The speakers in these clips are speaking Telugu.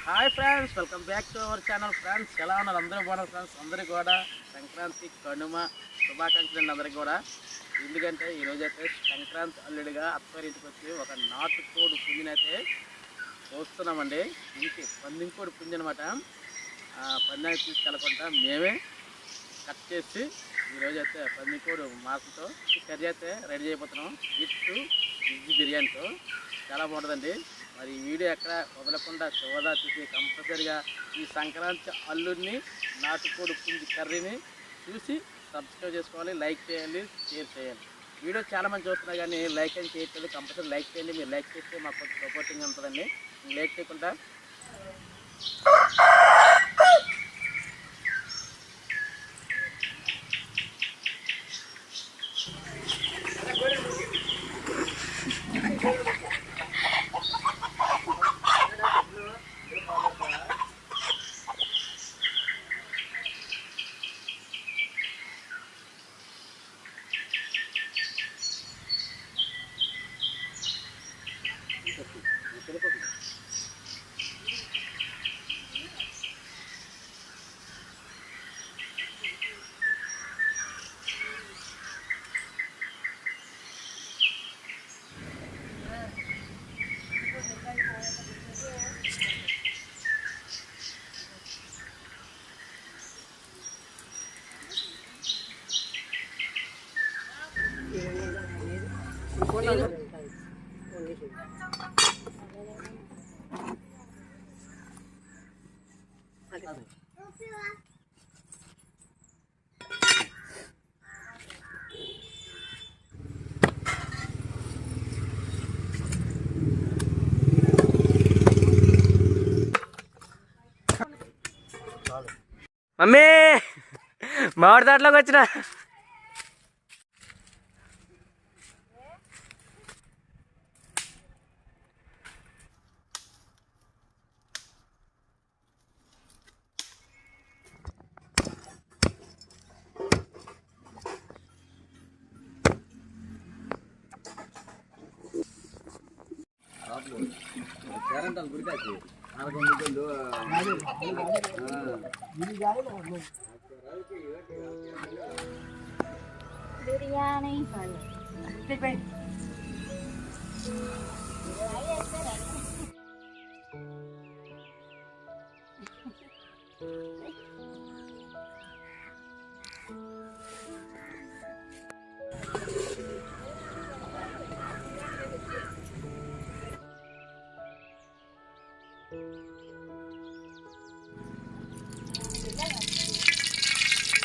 Hi friends, welcome back to our channel. Friends ఎలా ఉన్నారు? అందరూ బాగున్నారు ఫ్రెండ్స్. అందరికీ కూడా సంక్రాంతి కనుమ శుభాకాంక్షలు అండి అందరికీ కూడా. ఎందుకంటే ఈరోజైతే సంక్రాంతి అల్లుడిగా అత్తవారింటికి వచ్చి ఒక నాటుకోడి పుంజినైతే చూస్తున్నామండి. పందింకోడి పుంజి అనమాట. పందానికి తీసుకెళ్ళకుండా మేమే కట్ చేసి ఈరోజైతే పందికోడి మాసంతో కర్రీ అయితే రెడీ అయిపోతున్నాం. విత్ వెజ్ బిర్యానీతో చాలా బాగుంటుందండి. మరి ఈ వీడియో ఎక్కడ వదలకుండా చివరిదా చూసి కంపల్సరిగా ఈ సంక్రాంతి అల్లుడిని నాటుకోడి పుంజి కర్రీని చూసి సబ్స్క్రైబ్ చేసుకోవాలి, లైక్ చేయాలి, షేర్ చేయాలి. వీడియో చాలామంది చూస్తున్నా కానీ లైక్ అని చేయట్లేదు. కంపల్సరీ లైక్ చేయండి. మీరు లైక్ చేస్తే మాకు కొంచెం సపోర్టింగ్ ఉంటుందండి. లైక్ చేయకుండా మమ్మీ మామిడి తోటలోకి వచ్చిన బిర్యానీ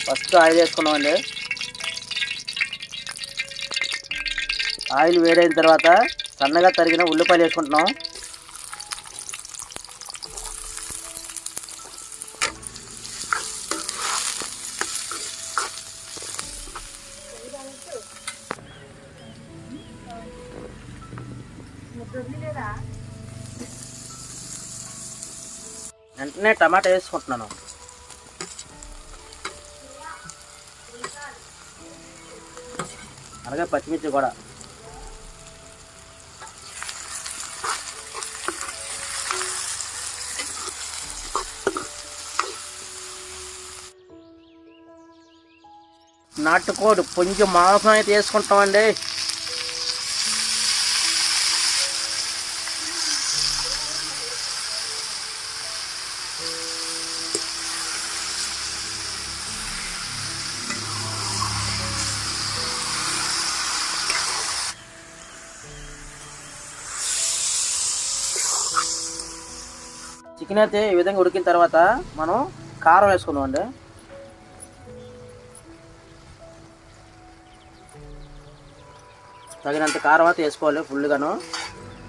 ఫస్ట్ ఆయిల్ వేసుకున్నామండి. ఆయిల్ వేడైన తర్వాత సన్నగా తరిగిన ఉల్లిపాయలు వేసుకుంటున్నాం. వెంటనే టమాటా వేసుకుంటున్నాను. అలాగే పచ్చిమిర్చి కూడా. నాటుకోడి పుంజి మాంసం అయితే వేసుకుంటామండి. చికెన్ అయితే ఈ విధంగా ఉడికిన తర్వాత మనం కారం వేసుకుందాం అండి. తగినంత కారం అయితే వేసుకోవాలి ఫుల్గాను.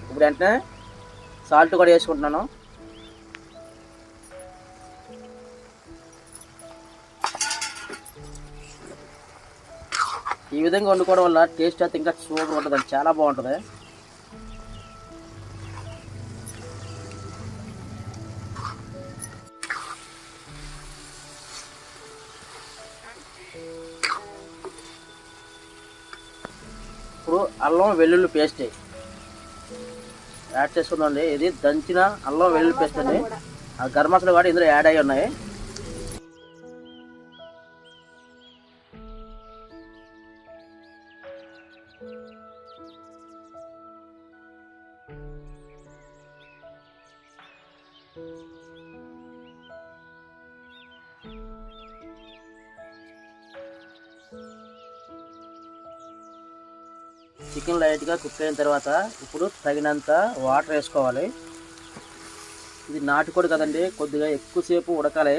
ఇప్పుడు వెంటనే సాల్ట్ కూడా వేసుకుంటున్నాను. ఈ విధంగా వండుకోవడం వల్ల టేస్ట్ అయితే ఇంకా సూపర్ ఉంటుంది, చాలా బాగుంటుంది. ఇప్పుడు అల్లం వెల్లుల్లి పేస్ట్ యాడ్ చేసుకుందామండి. ఇది దంచిన అల్లం వెల్లుల్లి పేస్ట్ అండి. ఆ గరం మసాలా కూడా ఇందులో యాడ్ అయ్యి ఉన్నాయి. చికెన్ లైట్గా కుక్ అయిన తర్వాత ఇప్పుడు తగినంత వాటర్ వేసుకోవాలి. ఇది నాటుకోడి కదండి, కొద్దిగా ఎక్కువసేపు ఉడకాలి,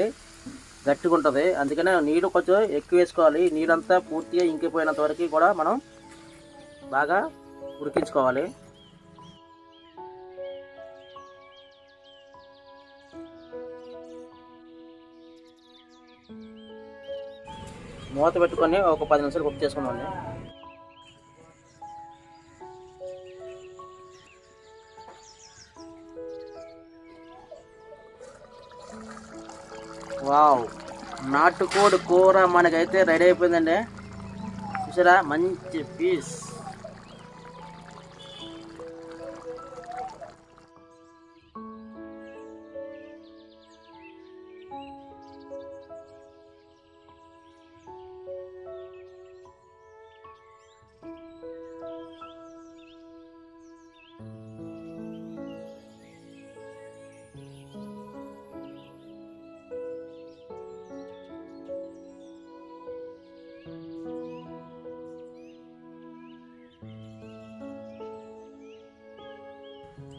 గట్టిగా ఉంటుంది. అందుకనే నీళ్ళు కొంచెం ఎక్కువ వేసుకోవాలి. నీళ్ళంతా పూర్తిగా ఇంకిపోయినంత వరకు కూడా మనం బాగా ఉడికించుకోవాలి. మూత పెట్టుకొని ఒక 10 నిమిషాలు కుక్ చేసుకున్నామండి. వావ్, నాటుకోడి కూర మనకైతే రెడీ అయిపోయిందండి. చూసారా, మంచి పీస్.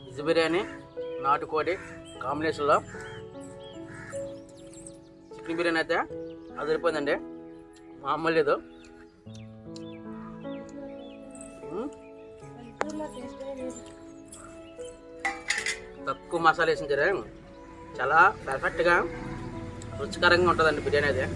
వెజ్ బిర్యానీ నాటుకోడి కాంబినేషన్లో చికెన్ బిర్యానీ అయితే అదిరిపోయిందండి, మామూలు లేదు. తక్కువ మసాలా వేసిన సరే చాలా పర్ఫెక్ట్గా రుచికరంగా ఉంటుందండి బిర్యానీ అయితే.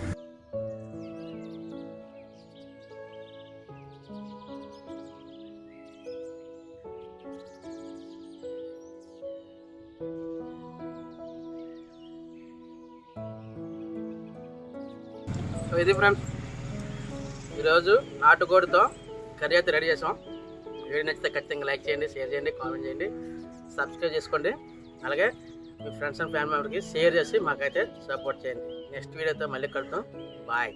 సో ఇది ఫ్రెండ్స్, ఈరోజు నాటుకోడితో కర్రీ అయితే రెడీ చేసాం. వీడియో నచ్చితే ఖచ్చితంగా లైక్ చేయండి, షేర్ చేయండి, కామెంట్ చేయండి, సబ్స్క్రైబ్ చేసుకోండి. అలాగే మీ ఫ్రెండ్స్ అండ్ ఫ్యామిలీ మెంబర్కి షేర్ చేసి మాకైతే సపోర్ట్ చేయండి. నెక్స్ట్ వీడియోతో మళ్ళీ కలుద్దాం. బాయ్.